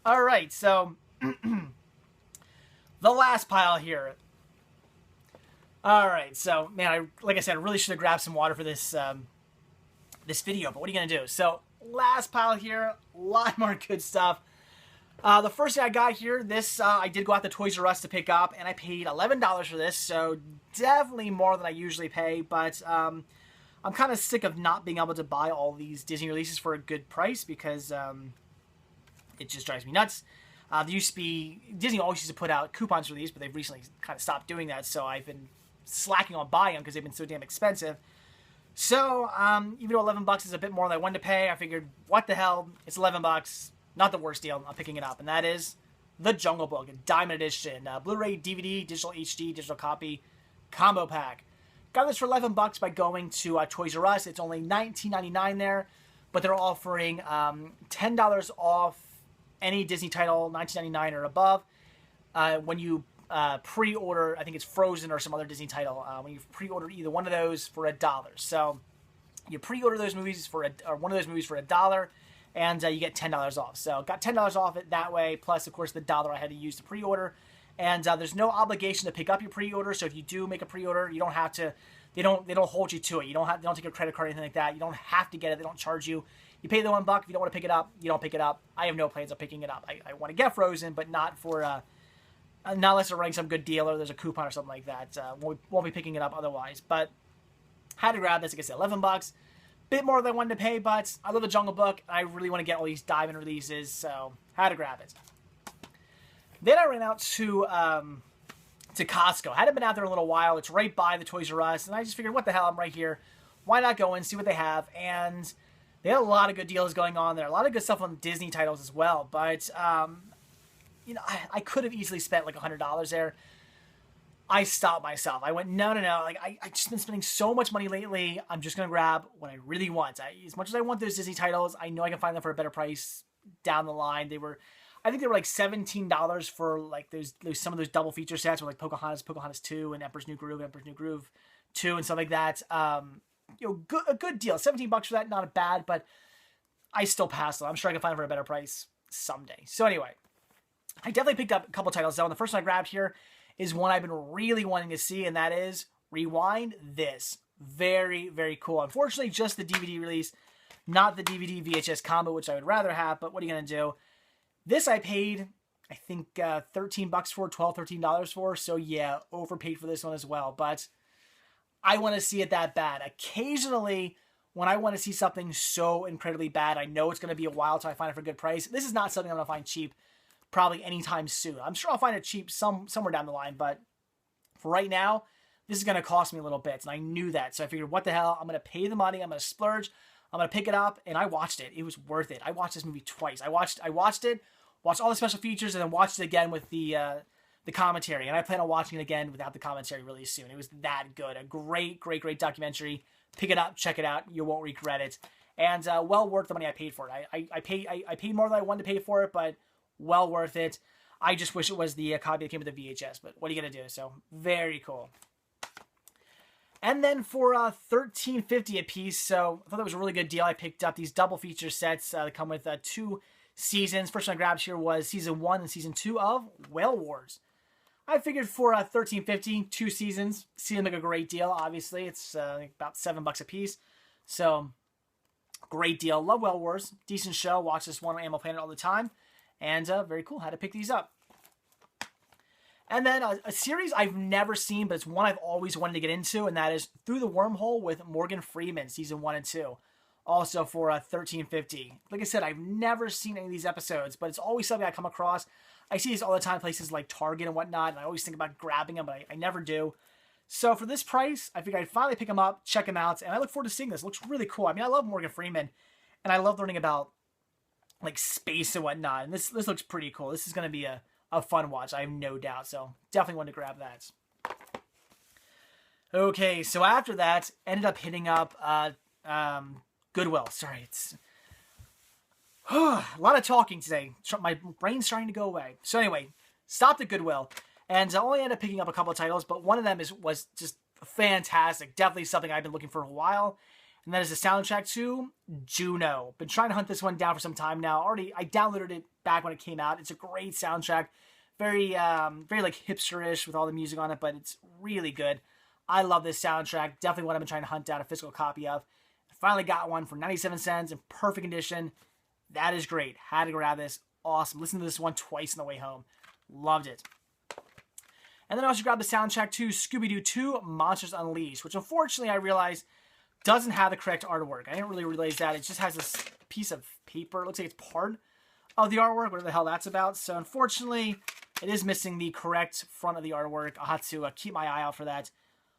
All right, so the last pile here. All right, so man, like I said, I really should have grabbed some water for this this video, but what are you gonna do? So last pile here, a lot more good stuff. The first thing I got here, this I did go out to Toys R Us to pick up, and I paid $11 for this, so definitely more than I usually pay. But I'm kind of sick of not being able to buy all these Disney releases for a good price because it just drives me nuts. There used to be, Disney always used to put out coupons for these, but they've recently kind of stopped doing that, so I've been slacking on buying them because they've been so damn expensive. So, even though $11 is a bit more than I wanted to pay, I figured, what the hell, it's $11, not the worst deal, I'm picking it up, and that is The Jungle Book, a Diamond Edition, Blu-ray, DVD, digital HD, digital copy, combo pack. Got this for $11 by going to Toys R Us. It's only $19.99 there, but they're offering $10 off any Disney title, $19.99 or above, when you pre-order, I think it's Frozen or some other Disney title, when you pre-order either one of those for $1. So you pre-order those movies for one of those movies for $1, and you get $10 off. So got $10 off it that way, plus of course the $1 I had to use to pre-order. And there's no obligation to pick up your pre-order. So if you do make a pre-order, you don't have to. They don't hold you to it. They don't take a credit card or anything like that. You don't have to get it. They don't charge you. You pay the $1. If you don't want to pick it up, you don't pick it up. I have no plans of picking it up. I want to get Frozen, but not for not unless they're running some good deal or there's a coupon or something like that. Won't be picking it up otherwise. But had to grab this. Like I said, $11. Bit more than I wanted to pay, but I love the Jungle Book. I really want to get all these Diamond releases, so had to grab it. Then I ran out to Costco. Hadn't been out there in a little while. It's right by the Toys R Us, and I just figured, what the hell, I'm right here. Why not go in, see what they have? And they had a lot of good deals going on there. A lot of good stuff on Disney titles as well. But, you know, I could have easily spent like $100 there. I stopped myself. I went, no. Like, I just been spending so much money lately. I'm just going to grab what I really want. As much as I want those Disney titles, I know I can find them for a better price down the line. I think they were like $17 for like those some of those double feature sets with like Pocahontas 2 and Emperor's New Groove 2 and stuff like that. You know, a good deal. $17 for that, not bad, but I still passed them. I'm sure I can find it for a better price someday. So anyway, I definitely picked up a couple titles though. And the first one I grabbed here is one I've been really wanting to see, and that is Rewind This. Very, very cool. Unfortunately, just the DVD release, not the DVD VHS combo, which I would rather have, but what are you going to do? This I paid, I think, $13 for, $13 for. So yeah, overpaid for this one as well. But I want to see it that bad. Occasionally, when I want to see something so incredibly bad, I know it's going to be a while till I find it for a good price. This is not something I'm going to find cheap probably anytime soon. I'm sure I'll find it cheap somewhere down the line. But for right now, this is going to cost me a little bit. And I knew that. So I figured, what the hell? I'm going to pay the money. I'm going to splurge. I'm going to pick it up. And I watched it. It was worth it. I watched this movie twice. I watched it. Watched all the special features, and then watched it again with the commentary. And I plan on watching it again without the commentary really soon. It was that good. A great, great, great documentary. Pick it up, check it out. You won't regret it. And well worth the money I paid for it. I paid more than I wanted to pay for it, but well worth it. I just wish it was the copy that came with the VHS, but what are you going to do? So, very cool. And then for $13.50 a piece, so I thought that was a really good deal. I picked up these double feature sets that come with 2 seasons. First one I grabbed here was season 1 and season 2 of Whale Wars. I figured for $13.50, 2 seasons seemed like a great deal. Obviously, it's about $7 a piece, so great deal. Love Whale Wars, decent show. Watch this one on Animal Planet all the time, and very cool. Had to pick these up. And then a series I've never seen, but it's one I've always wanted to get into, and that is Through the Wormhole with Morgan Freeman, season 1 and 2. Also for $13.50. Like I said, I've never seen any of these episodes, but it's always something I come across. I see these all the time, places like Target and whatnot, and I always think about grabbing them, but I never do. So for this price, I figured I'd finally pick them up, check them out, and I look forward to seeing this. It looks really cool. I mean, I love Morgan Freeman, and I love learning about like space and whatnot, and this looks pretty cool. This is going to be a fun watch, I have no doubt, so definitely want to grab that. Okay, so after that, ended up hitting up Goodwill. Sorry, it's a lot of talking today. My brain's starting to go away. So anyway, stopped at Goodwill And I only ended up picking up a couple of titles, but one of them was just fantastic. Definitely something I've been looking for a while. And that is the soundtrack to Juno. Been trying to hunt this one down for some time now. I downloaded it back when it came out. It's a great soundtrack. Very like hipster-ish with all the music on it, but it's really good. I love this soundtrack. Definitely what I've been trying to hunt down a physical copy of. I finally got one for 97 cents in perfect condition. That is great. Had to grab this. Awesome. Listened to this one twice on the way home. Loved it. And then I also grabbed the soundtrack to Scooby-Doo 2 Monsters Unleashed, which unfortunately I realized doesn't have the correct artwork. I didn't really realize that. It just has this piece of paper. It looks like it's part of the artwork, whatever the hell that's about. So unfortunately, it is missing the correct front of the artwork. I'll have to keep my eye out for that.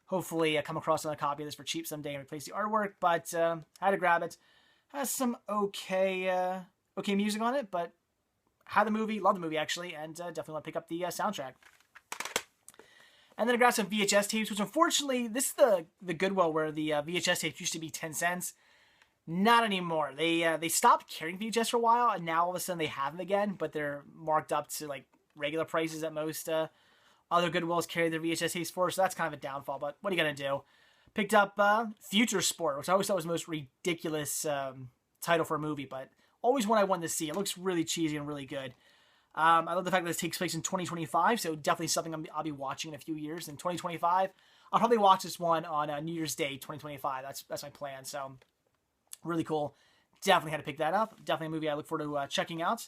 Hopefully come across another copy of this for cheap someday and replace the artwork, but had to grab it. Has some okay music on it, but had the movie, love the movie actually, and definitely want to pick up the soundtrack. And then I grabbed some VHS tapes, which unfortunately, this is the Goodwill where the VHS tapes used to be 10 cents. Not anymore. They stopped carrying VHS for a while, and now all of a sudden they have them again, but they're marked up to like regular prices at most other Goodwills carry their VHS tapes for, so that's kind of a downfall, but what are you going to do? Picked up Future Sport, which I always thought was the most ridiculous title for a movie, but always one I wanted to see. It looks really cheesy and really good. I love the fact that this takes place in 2025, so definitely something I'll be watching in a few years. In 2025, I'll probably watch this one on New Year's Day, 2025. That's my plan, so really cool. Definitely had to pick that up. Definitely a movie I look forward to checking out.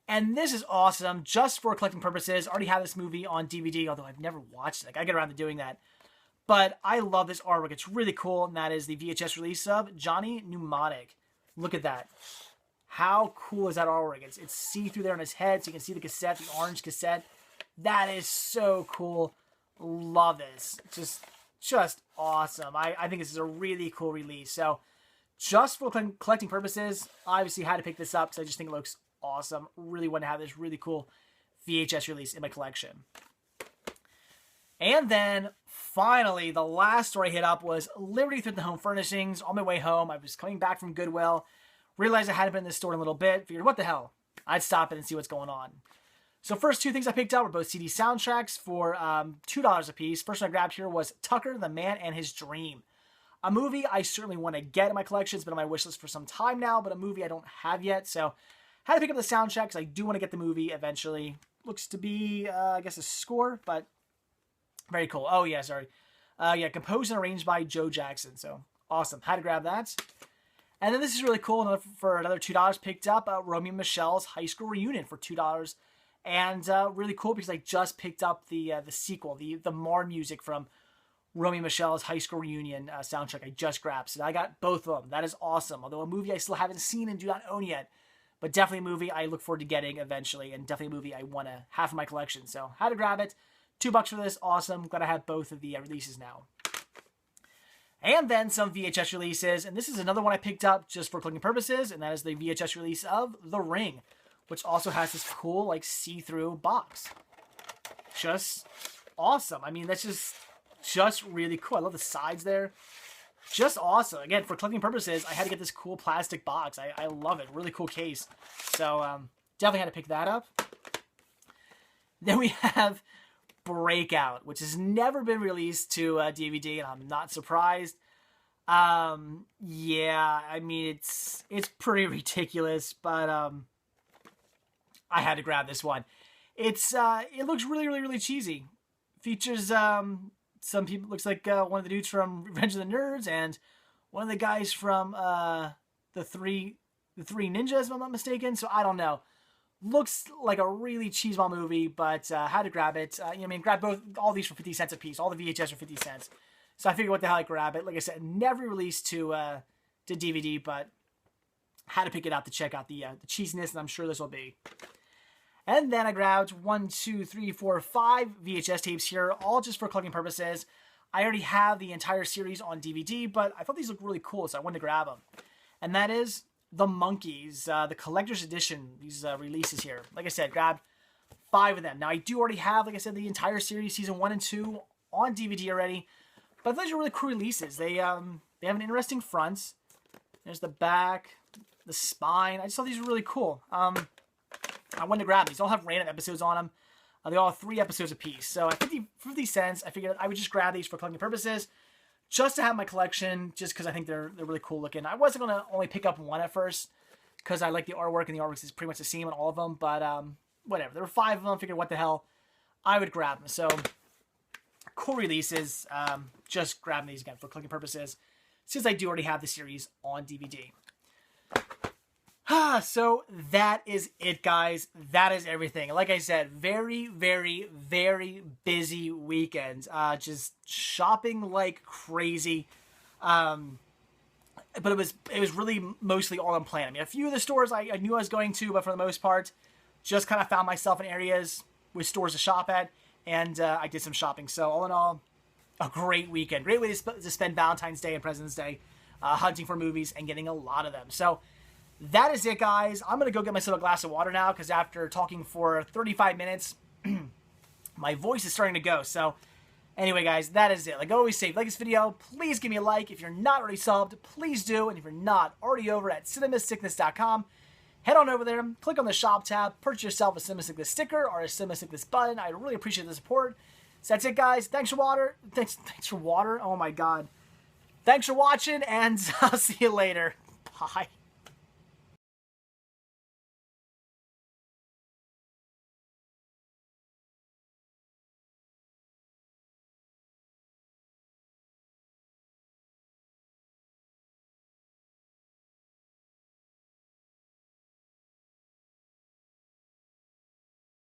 And this is awesome, just for collecting purposes. Already have this movie on DVD, although I've never watched it. I gotta get around to doing that. But I love this artwork. It's really cool, and that is the VHS release of Johnny Mnemonic. Look at that. How cool is that artwork? It's see-through there on his head, so you can see the cassette, the orange cassette. That is so cool. Love this. Just awesome. I think this is a really cool release. So, just for collecting purposes, obviously had to pick this up because I just think it looks awesome. Really want to have this really cool VHS release in my collection. And then, finally, the last store I hit up was Liberty Thrift and Home Furnishings. On my way home, I was coming back from Goodwill. Realized I hadn't been in this store in a little bit. Figured, what the hell? I'd stop in and see what's going on. So first two things I picked up were both CD soundtracks for $2 a piece. First one I grabbed here was Tucker, the Man and His Dream. A movie I certainly want to get in my collection. It's been on my wish list for some time now, but a movie I don't have yet. So had to pick up the soundtrack because I do want to get the movie eventually. Looks to be, I guess, a score, but very cool. Oh, yeah, sorry. Yeah, composed and arranged by Joe Jackson. So awesome. Had to grab that. And then this is really cool. For another $2, picked up Romy and Micheles High School Reunion for $2. And really cool because I just picked up the sequel, the Mar music from Romy and Micheles High School Reunion soundtrack. I just grabbed. So I got both of them. That is awesome. Although a movie I still haven't seen and do not own yet. But definitely a movie I look forward to getting eventually. And definitely a movie I want to have in my collection. So had to grab it. $2 for this. Awesome. Glad I have both of the releases now. And then some VHS releases, and this is another one I picked up just for collecting purposes, and that is the VHS release of The Ring, which also has this cool, like, see-through box. Just awesome. I mean, that's just really cool. I love the sides there. Just awesome. Again, for collecting purposes, I had to get this cool plastic box. I love it. Really cool case. So, definitely had to pick that up. Then we have Breakout, which has never been released to DVD, and I'm not surprised. Yeah, I mean, it's pretty ridiculous, but I had to grab this one. It looks really, really, really cheesy. Features some people, looks like one of the dudes from Revenge of the Nerds and one of the guys from the three Ninjas, if I'm not mistaken. So I don't know. Looks like a really cheeseball movie, but had to grab it. Grab all these for 50 cents a piece. All the VHS for 50 cents. So I figured, what the hell, I'd grab it. Like I said, never released to DVD, but had to pick it out to check out the cheesiness, and I'm sure this will be. And then I grabbed 5 VHS tapes here, all just for collecting purposes. I already have the entire series on DVD, but I thought these looked really cool, so I wanted to grab them. And that is The Monkees, the collector's edition, these releases here. Like I said, grabbed 5 of them. Now, I do already have, like I said, the entire series, season 1 and 2, on DVD already. But those are really cool releases. They have an interesting front. There's the back, the spine. I just thought these were really cool. I wanted to grab these. They all have random episodes on them. They all have 3 episodes apiece. So at 50 cents, I figured I would just grab these for collecting purposes, just to have my collection, just because I think they're really cool looking. I wasn't going to only pick up one at first, because I like the artwork, and the artwork is pretty much the same on all of them. But whatever. There were 5 of them. I figured, what the hell? I would grab them. So cool releases. Just grabbing these again for collecting purposes, since I do already have the series on DVD. So that is it, guys. That is everything. Like I said, very, very, very busy weekend. Just shopping like crazy. But it was really mostly all unplanned. I mean, a few of the stores I knew I was going to, but for the most part, just kind of found myself in areas with stores to shop at, and I did some shopping. So all in all, a great weekend. Great way to spend Valentine's Day and President's Day, hunting for movies and getting a lot of them. So that is it, guys. I'm going to go get myself a glass of water now, because after talking for 35 minutes, my voice is starting to go. So anyway, guys, that is it. Like I always say, if you like this video, please give me a like. If you're not already subbed, please do. And if you're not already over at cinemasickness.com, head on over there, click on the shop tab, purchase yourself a Cinema Sickness sticker or a Cinema Sickness button. I really appreciate the support. So that's it, guys. Thanks for water. Thanks for water. Oh my God. Thanks for watching, and I'll see you later. Bye.